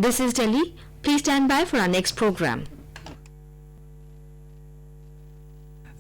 This is Delhi. Please stand by for our next program.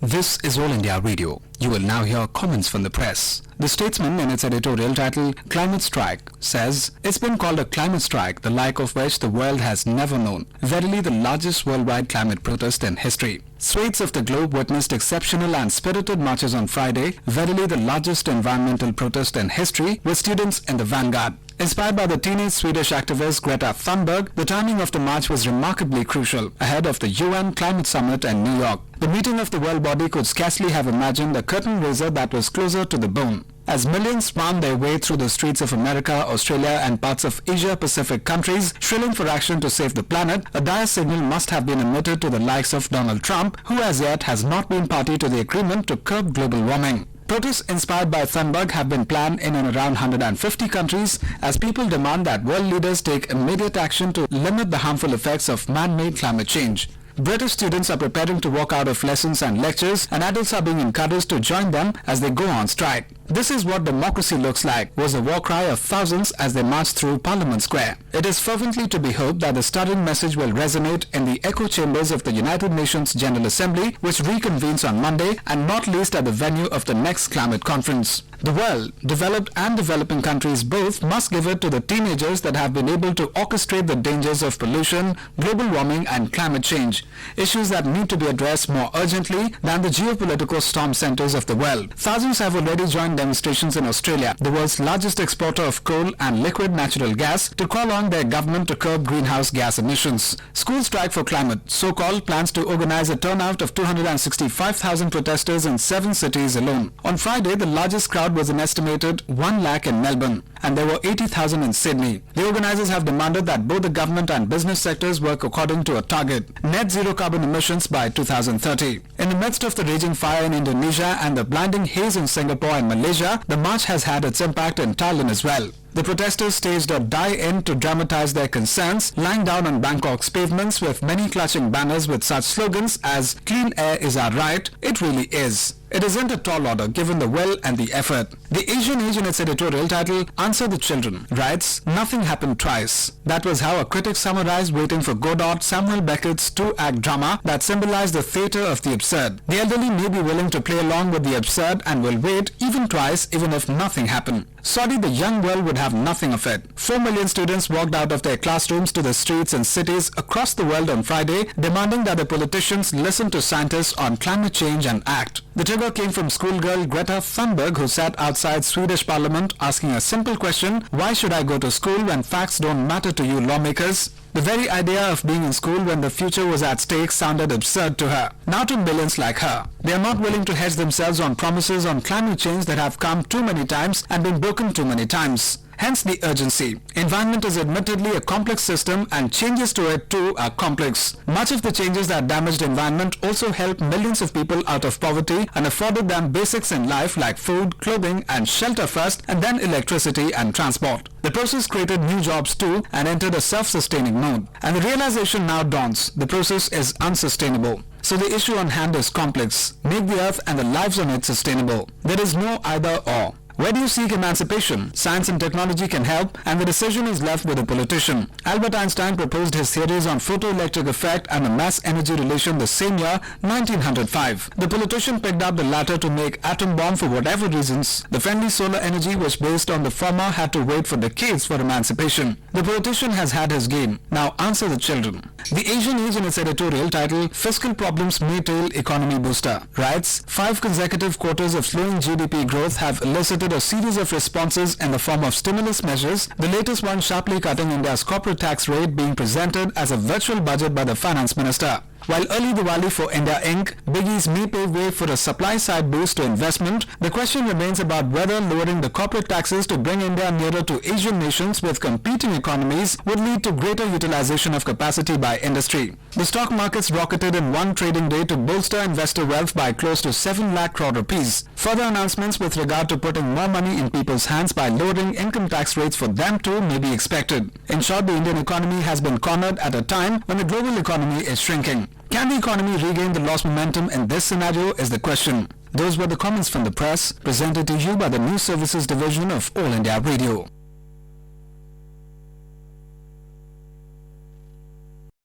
This is All India Radio. You will now hear comments from the press. The Statesman, in its editorial title, Climate Strike, says, "It's been called a climate strike, the like of which the world has never known. Verily the largest worldwide climate protest in history. Swathes of the globe witnessed exceptional and spirited marches on Friday, verily the largest environmental protest in history, with students in the vanguard. Inspired by the teenage Swedish activist Greta Thunberg, the timing of the march was remarkably crucial, ahead of the UN Climate Summit in New York. The meeting of the world body could scarcely have imagined a curtain raiser that was closer to the bone. As millions found their way through the streets of America, Australia and parts of Asia-Pacific countries, shrilling for action to save the planet, a dire signal must have been emitted to the likes of Donald Trump, who as yet has not been party to the agreement to curb global warming. Protests inspired by Thunberg have been planned in and around 150 countries as people demand that world leaders take immediate action to limit the harmful effects of man-made climate change. British students are preparing to walk out of lessons and lectures, and adults are being encouraged to join them as they go on strike. "This is what democracy looks like," was the war cry of thousands as they marched through Parliament Square. It is fervently to be hoped that the stirring message will resonate in the echo chambers of the United Nations General Assembly, which reconvenes on Monday, and not least at the venue of the next climate conference. The world, developed and developing countries both, must give it to the teenagers that have been able to orchestrate the dangers of pollution, global warming and climate change, issues that need to be addressed more urgently than the geopolitical storm centers of the world. Thousands have already joined demonstrations in Australia, the world's largest exporter of coal and liquid natural gas, to call on their government to curb greenhouse gas emissions. School Strike for Climate, so-called, plans to organize a turnout of 265,000 protesters in 7 cities alone. On Friday, the largest crowd was an estimated 1 lakh in Melbourne, and there were 80,000 in Sydney. The organizers have demanded that both the government and business sectors work according to a target: net zero carbon emissions by 2030. In the midst of the raging fire in Indonesia and the blinding haze in Singapore and Malaysia, the march has had its impact in Thailand as well. The protesters staged a die-in to dramatize their concerns, lying down on Bangkok's pavements with many clutching banners with such slogans as "Clean air is our right, it really is." It isn't a tall order given the will and the effort. The Asian Age, in its editorial title, Answer the Children, writes, "Nothing happened twice." That was how a critic summarized Waiting for Godot, Samuel Beckett's 2-act drama that symbolized the theatre of the absurd. The elderly may be willing to play along with the absurd and will wait even twice even if nothing happened. Sorry, the young world would have nothing of it. 4 million students walked out of their classrooms to the streets in cities across the world on Friday, demanding that the politicians listen to scientists on climate change and act. The trigger came from schoolgirl Greta Thunberg, who sat outside Swedish Parliament asking a simple question: "Why should I go to school when facts don't matter to you lawmakers?" The very idea of being in school when the future was at stake sounded absurd to her. Now to millions like her. They are not willing to hedge themselves on promises on climate change that have come too many times and been broken too many times. Hence the urgency. Environment is admittedly a complex system, and changes to it too are complex. Much of the changes that damaged environment also helped millions of people out of poverty and afforded them basics in life like food, clothing and shelter first, and then electricity and transport. The process created new jobs too and entered a self-sustaining mode. And the realization now dawns: the process is unsustainable. So the issue on hand is complex. Make the earth and the lives on it sustainable. There is no either or. Where do you seek emancipation? Science and technology can help, and the decision is left with the politician. Albert Einstein proposed his theories on photoelectric effect and the mass-energy relation the same year, 1905. The politician picked up the latter to make atom bomb for whatever reasons. The friendly solar energy which based on the former had to wait for decades for emancipation. The politician has had his game. Now answer the children. The Asian Age, in its editorial title, Fiscal Problems May Tail Economy Booster, writes, 5 consecutive quarters of slowing GDP growth have elicited a series of responses in the form of stimulus measures, the latest one sharply cutting India's corporate tax rate, being presented as a virtual budget by the finance minister. While early Diwali for India Inc., biggies may pave way for a supply-side boost to investment, the question remains about whether lowering the corporate taxes to bring India nearer to Asian nations with competing economies would lead to greater utilization of capacity by industry. The stock markets rocketed in one trading day to bolster investor wealth by close to 7 lakh crore rupees. Further announcements with regard to putting more money in people's hands by lowering income tax rates for them too may be expected. In short, the Indian economy has been cornered at a time when the global economy is shrinking. Can the economy regain the lost momentum in this scenario is the question. Those were the comments from the press, presented to you by the News Services Division of All India Radio.